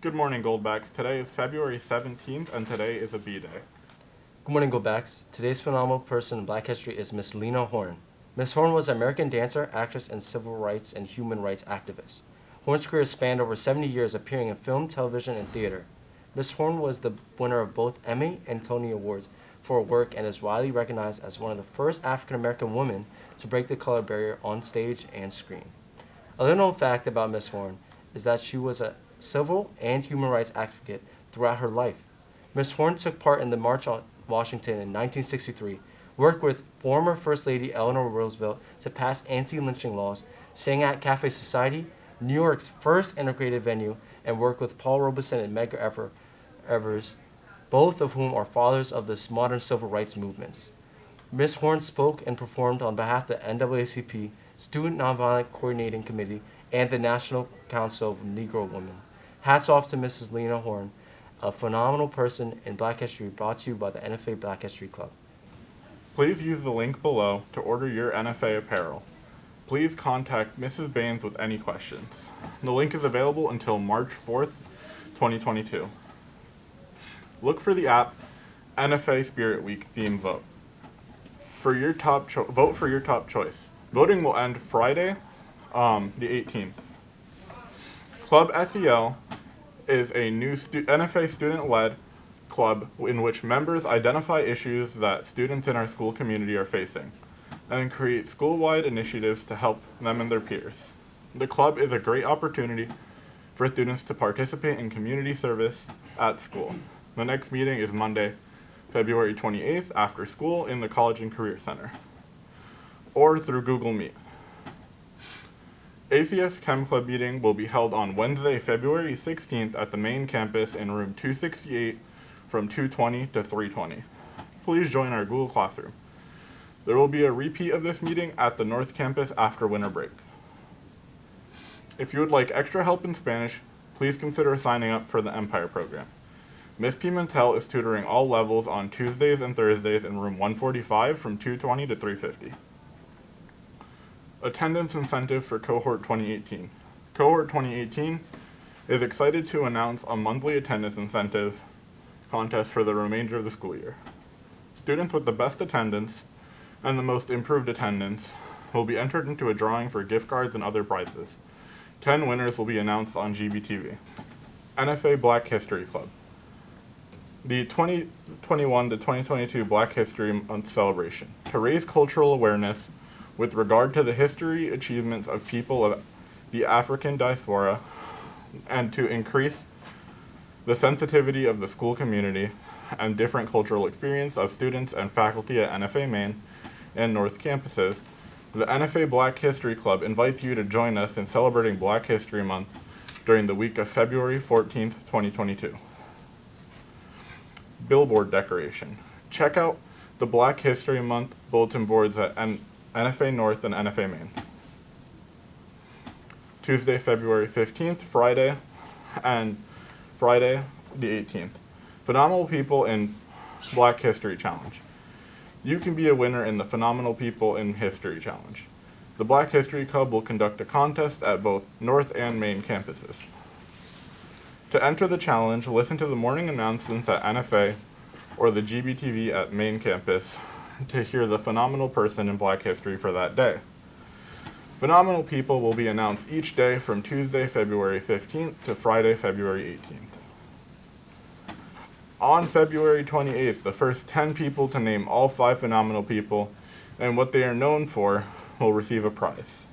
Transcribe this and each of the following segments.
Good morning, Goldbacks. Today is February 17th, and today is a B-Day. Good morning, Goldbacks. Today's phenomenal person in Black history is Miss Lena Horne. Miss Horne was an American dancer, actress, and civil rights and human rights activist. Horne's career spanned over 70 years, appearing in film, television, and theater. Miss Horne was the winner of both Emmy and Tony Awards for her work and is widely recognized as one of the first African-American women to break the color barrier on stage and screen. A little-known fact about Miss Horne is that she was a civil and human rights advocate throughout her life. Miss Horne took part in the March on Washington in 1963, worked with former First Lady Eleanor Roosevelt to pass anti-lynching laws, sang at Cafe Society, New York's first integrated venue, and worked with Paul Robeson and Medgar Evers, both of whom are fathers of the modern civil rights movements. Miss Horne spoke and performed on behalf of the NAACP, Student Nonviolent Coordinating Committee, and the National Council of Negro Women. Hats off to Mrs. Lena Horne, a phenomenal person in Black history, brought to you by the NFA Black History Club. Please use the link below to order your NFA apparel. Please contact Mrs. Baines with any questions. The link is available until March 4th, 2022. Look for the app NFA Spirit Week Theme Vote. Vote for your top choice. Voting will end Friday, the 18th. Club SEL is a new NFA student-led club in which members identify issues that students in our school community are facing and create school-wide initiatives to help them and their peers. The club is a great opportunity for students to participate in community service at school. The next meeting is Monday, February 28th after school in the College and Career Center or through Google Meet. ACS Chem Club meeting will be held on Wednesday, February 16th at the main campus in room 268 from 2:20 to 3:20. Please join our Google Classroom. There will be a repeat of this meeting at the North Campus after winter break. If you would like extra help in Spanish, please consider signing up for the Empire program. Ms. Pimentel is tutoring all levels on Tuesdays and Thursdays in room 145 from 2:20 to 3:50. Attendance incentive for Cohort 2018. Cohort 2018 is excited to announce a monthly attendance incentive contest for the remainder of the school year. Students with the best attendance and the most improved attendance will be entered into a drawing for gift cards and other prizes. 10 winners will be announced on GBTV. NFA Black History Club. The 2021 to 2022 Black History Month celebration. To raise cultural awareness with regard to the history achievements of people of the African diaspora and to increase the sensitivity of the school community and different cultural experience of students and faculty at NFA Main and North campuses, the NFA Black History Club invites you to join us in celebrating Black History Month during the week of February 14th, 2022. Billboard decoration. Check out the Black History Month bulletin boards at NFA North and NFA Main. Tuesday, February 15th, Friday, and Friday, the 18th. Phenomenal People in Black History Challenge. You can be a winner in the Phenomenal People in History Challenge. The Black History Club will conduct a contest at both North and Main campuses. To enter the challenge, listen to the morning announcements at NFA or the GBTV at Main campus to hear the phenomenal person in Black history for that day. Phenomenal People will be announced each day from Tuesday, February 15th to Friday, February 18th. On February 28th, the first 10 people to name all 5 phenomenal people and what they are known for will receive a prize.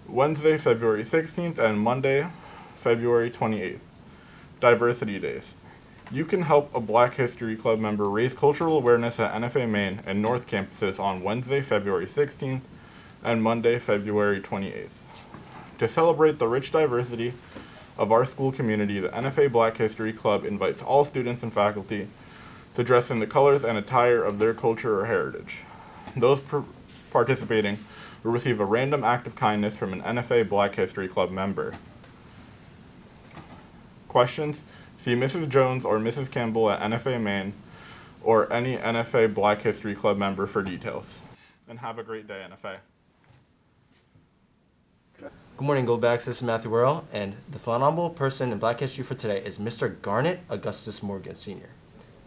Wednesday, February 16th and Monday, February 28th. Diversity Days. You can help a Black History Club member raise cultural awareness at NFA Main and North campuses on Wednesday, February 16th and Monday, February 28th. To celebrate the rich diversity of our school community, the NFA Black History Club invites all students and faculty to dress in the colors and attire of their culture or heritage. Those participating will receive a random act of kindness from an NFA Black History Club member. Questions? See Mrs. Jones or Mrs. Campbell at NFA Main or any NFA Black History Club member for details. And have a great day, NFA. Good morning, Goldbacks. This is Matthew Worrell, and the phenomenal person in Black history for today is Mr. Garnet Augustus Morgan, Sr.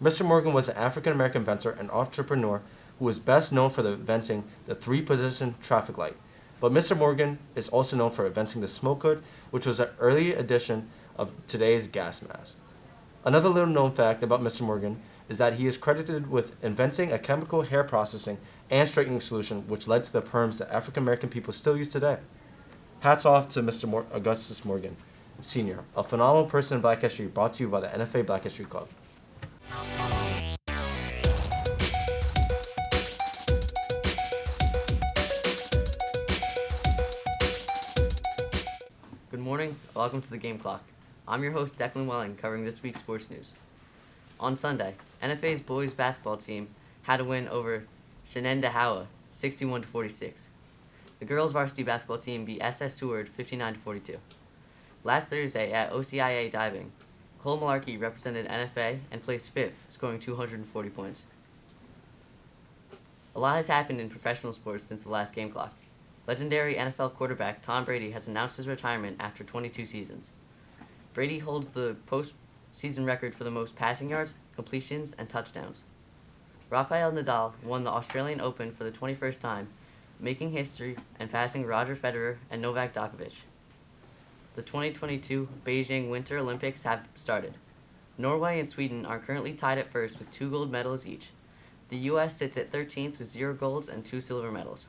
Mr. Morgan was an African-American inventor and entrepreneur who was best known for inventing the three-position traffic light. But Mr. Morgan is also known for inventing the smoke hood, which was an early addition of today's gas mask. Another little known fact about Mr. Morgan is that he is credited with inventing a chemical hair processing and straightening solution which led to the perms that African-American people still use today. Hats off to Mr. Augustus Morgan, Sr., a phenomenal person in Black history brought to you by the NFA Black History Club. Good morning, welcome to the Game Clock. I'm your host Declan Welling, covering this week's sports news. On Sunday, NFA's boys basketball team had a win over Shenendehowa, 61-46. The girls varsity basketball team beat SS Seward 59-42. Last Thursday at OCIA Diving, Cole Malarkey represented NFA and placed 5th, scoring 240 points. A lot has happened in professional sports since the last Game Clock. Legendary NFL quarterback Tom Brady has announced his retirement after 22 seasons. Brady holds the postseason record for the most passing yards, completions, and touchdowns. Rafael Nadal won the Australian Open for the 21st time, making history and passing Roger Federer and Novak Djokovic. The 2022 Beijing Winter Olympics have started. Norway and Sweden are currently tied at first with 2 gold medals each. The U.S. sits at 13th with 0 golds and 2 silver medals.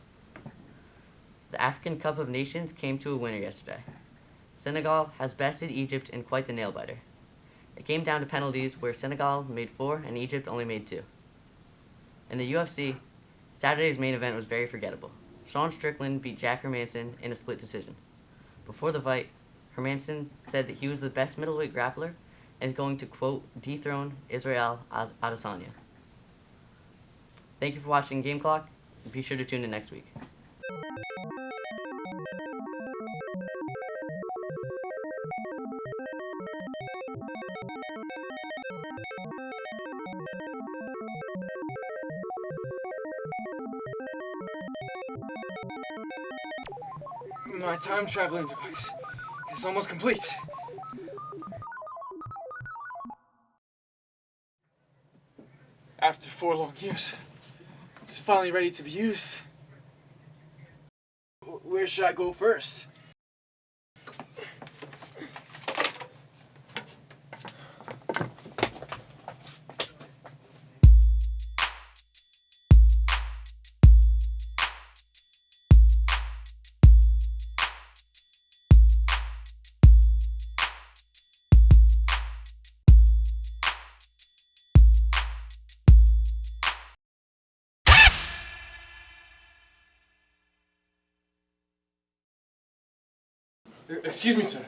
The African Cup of Nations came to a winner yesterday. Senegal has bested Egypt in quite the nail-biter. It came down to penalties where Senegal made 4 and Egypt only made 2. In the UFC, Saturday's main event was very forgettable. Sean Strickland beat Jack Hermanson in a split decision. Before the fight, Hermanson said that he was the best middleweight grappler and is going to, quote, dethrone Israel Adesanya. Thank you for watching Game Clock, and be sure to tune in next week. My time traveling device is almost complete. After 4 long years, it's finally ready to be used. Where should I go first? Excuse me, sir.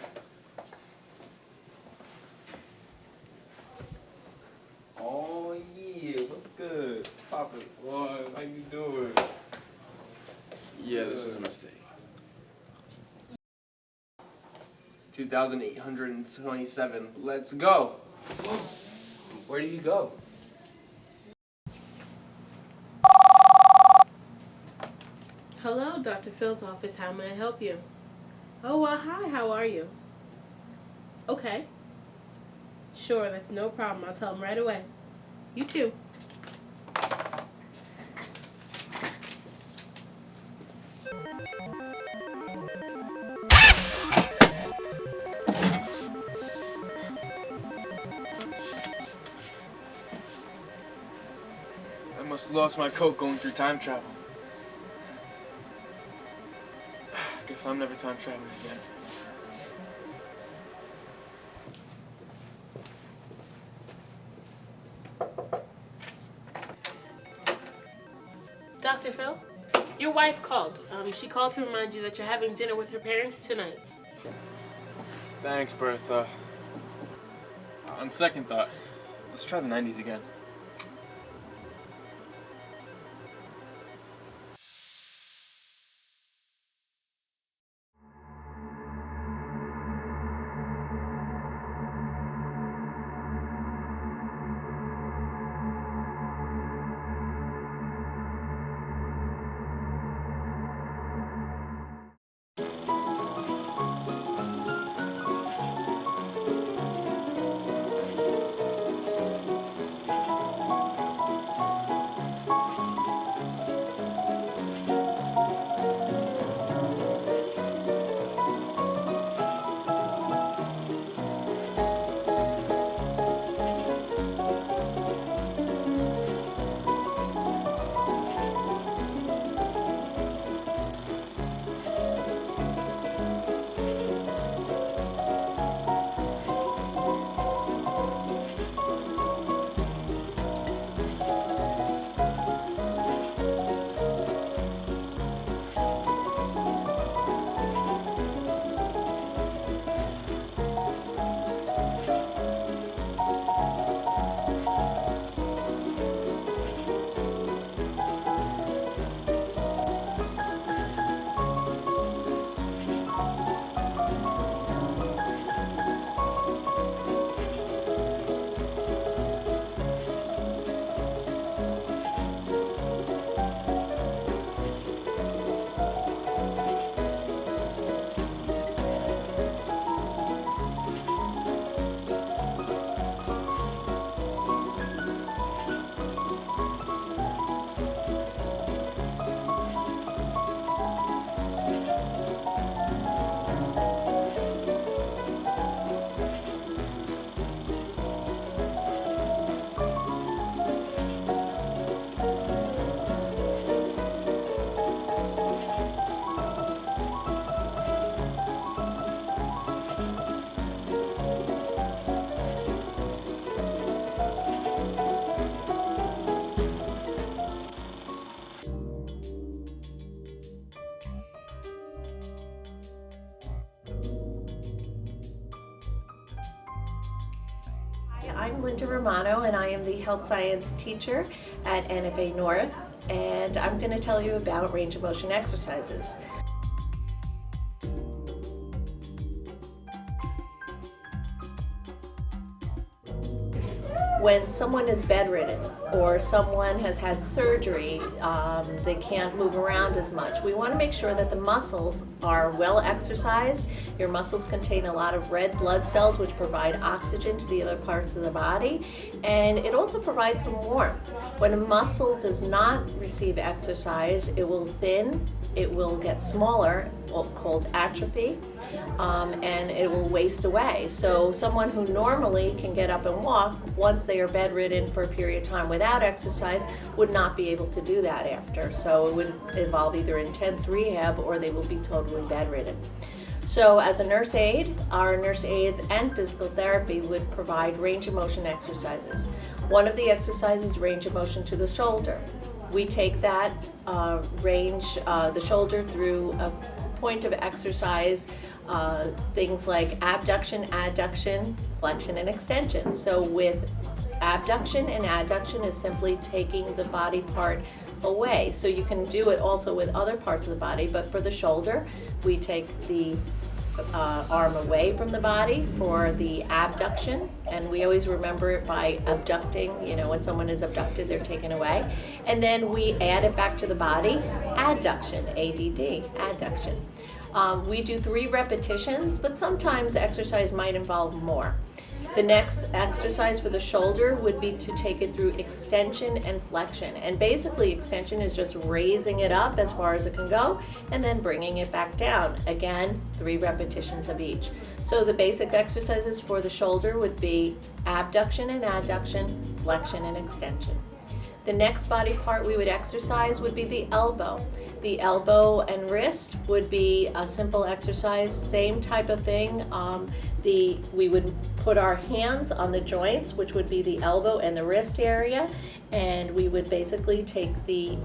Oh yeah, what's good? Papa, boy, how you doing? Yeah, this is a mistake. 2,827. Let's go. Where do you go? Hello, Dr. Phil's office. How may I help you? Oh, hi. How are you? Okay. Sure, that's no problem. I'll tell him right away. You too. I must have lost my coat going through time travel. Guess I'm never time traveling again. Dr. Phil, your wife called. She called to remind you that you're having dinner with her parents tonight. Thanks, Bertha. On second thought, let's try the 90s again. I'm Linda Romano, and I am the health science teacher at NFA North, and I'm going to tell you about range of motion exercises. When someone is bedridden or someone has had surgery, they can't move around as much, we want to make sure that the muscles are well exercised. Your muscles contain a lot of red blood cells which provide oxygen to the other parts of the body, and it also provides some warmth. When a muscle does not receive exercise, it will thin, it will get smaller, called atrophy, and it will waste away. So someone who normally can get up and walk, once they are bedridden for a period of time without exercise, would not be able to do that after. So it would involve either intense rehab or they will be totally bedridden. So as a nurse aide, our nurse aides and physical therapy would provide range of motion exercises. One of the exercises is range of motion to the shoulder. We take that the shoulder through a point of exercise, things like abduction, adduction, flexion, and extension. So with abduction and adduction is simply taking the body part away. So you can do it also with other parts of the body, but for the shoulder, we take the arm away from the body for the abduction, and we always remember it by abducting. You know, when someone is abducted, they're taken away. And then we add it back to the body, adduction, ADD, adduction. We do 3 repetitions, but sometimes exercise might involve more. The next exercise for the shoulder would be to take it through extension and flexion. And basically extension is just raising it up as far as it can go and then bringing it back down. Again, 3 repetitions of each. So the basic exercises for the shoulder would be abduction and adduction, flexion and extension. The next body part we would exercise would be the elbow. The elbow and wrist would be a simple exercise, same type of thing. We would put our hands on the joints, which would be the elbow and the wrist area, and we would basically take the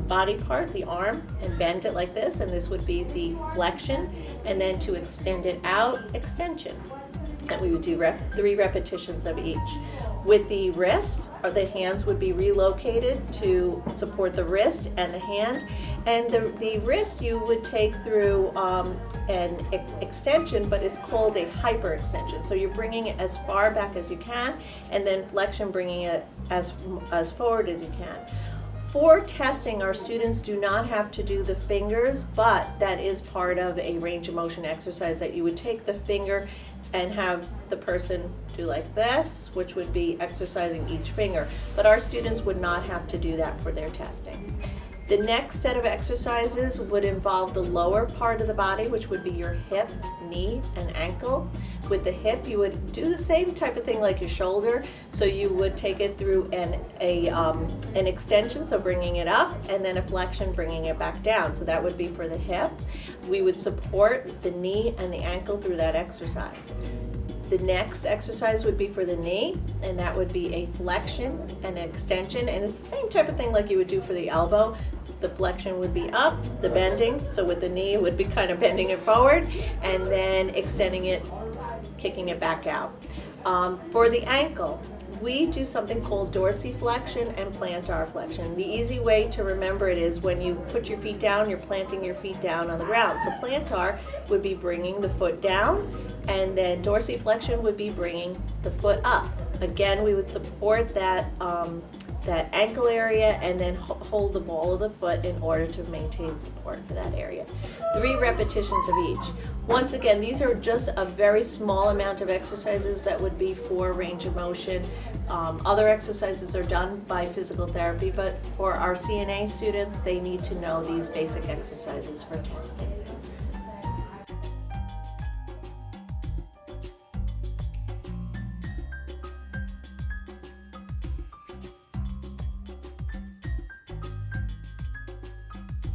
body part, the arm, and bend it like this, and this would be the flexion, and then to extend it out, extension. And we would do 3 repetitions of each. With the wrist, or the hands would be relocated to support the wrist and the hand. And the wrist you would take through an extension, but it's called a hyperextension. So you're bringing it as far back as you can, and then flexion, bringing it as forward as you can. For testing, our students do not have to do the fingers, but that is part of a range of motion exercise, that you would take the finger and have the person do like this, which would be exercising each finger. But our students would not have to do that for their testing. The next set of exercises would involve the lower part of the body, which would be your hip, knee, and ankle. With the hip, you would do the same type of thing like your shoulder. So you would take it through an extension, so bringing it up, and then a flexion, bringing it back down. So that would be for the hip. We would support the knee and the ankle through that exercise. The next exercise would be for the knee, and that would be a flexion and an extension, and it's the same type of thing like you would do for the elbow. The flexion would be up, the bending, so with the knee it would be kind of bending it forward, and then extending it, kicking it back out. For the ankle, we do something called dorsiflexion and plantar flexion. The easy way to remember it is when you put your feet down, you're planting your feet down on the ground. So plantar would be bringing the foot down, and then dorsiflexion would be bringing the foot up. Again, we would support that ankle area and then hold the ball of the foot in order to maintain support for that area. 3 repetitions of each. Once again, these are just a very small amount of exercises that would be for range of motion. Other exercises are done by physical therapy, but for our CNA students, they need to know these basic exercises for testing.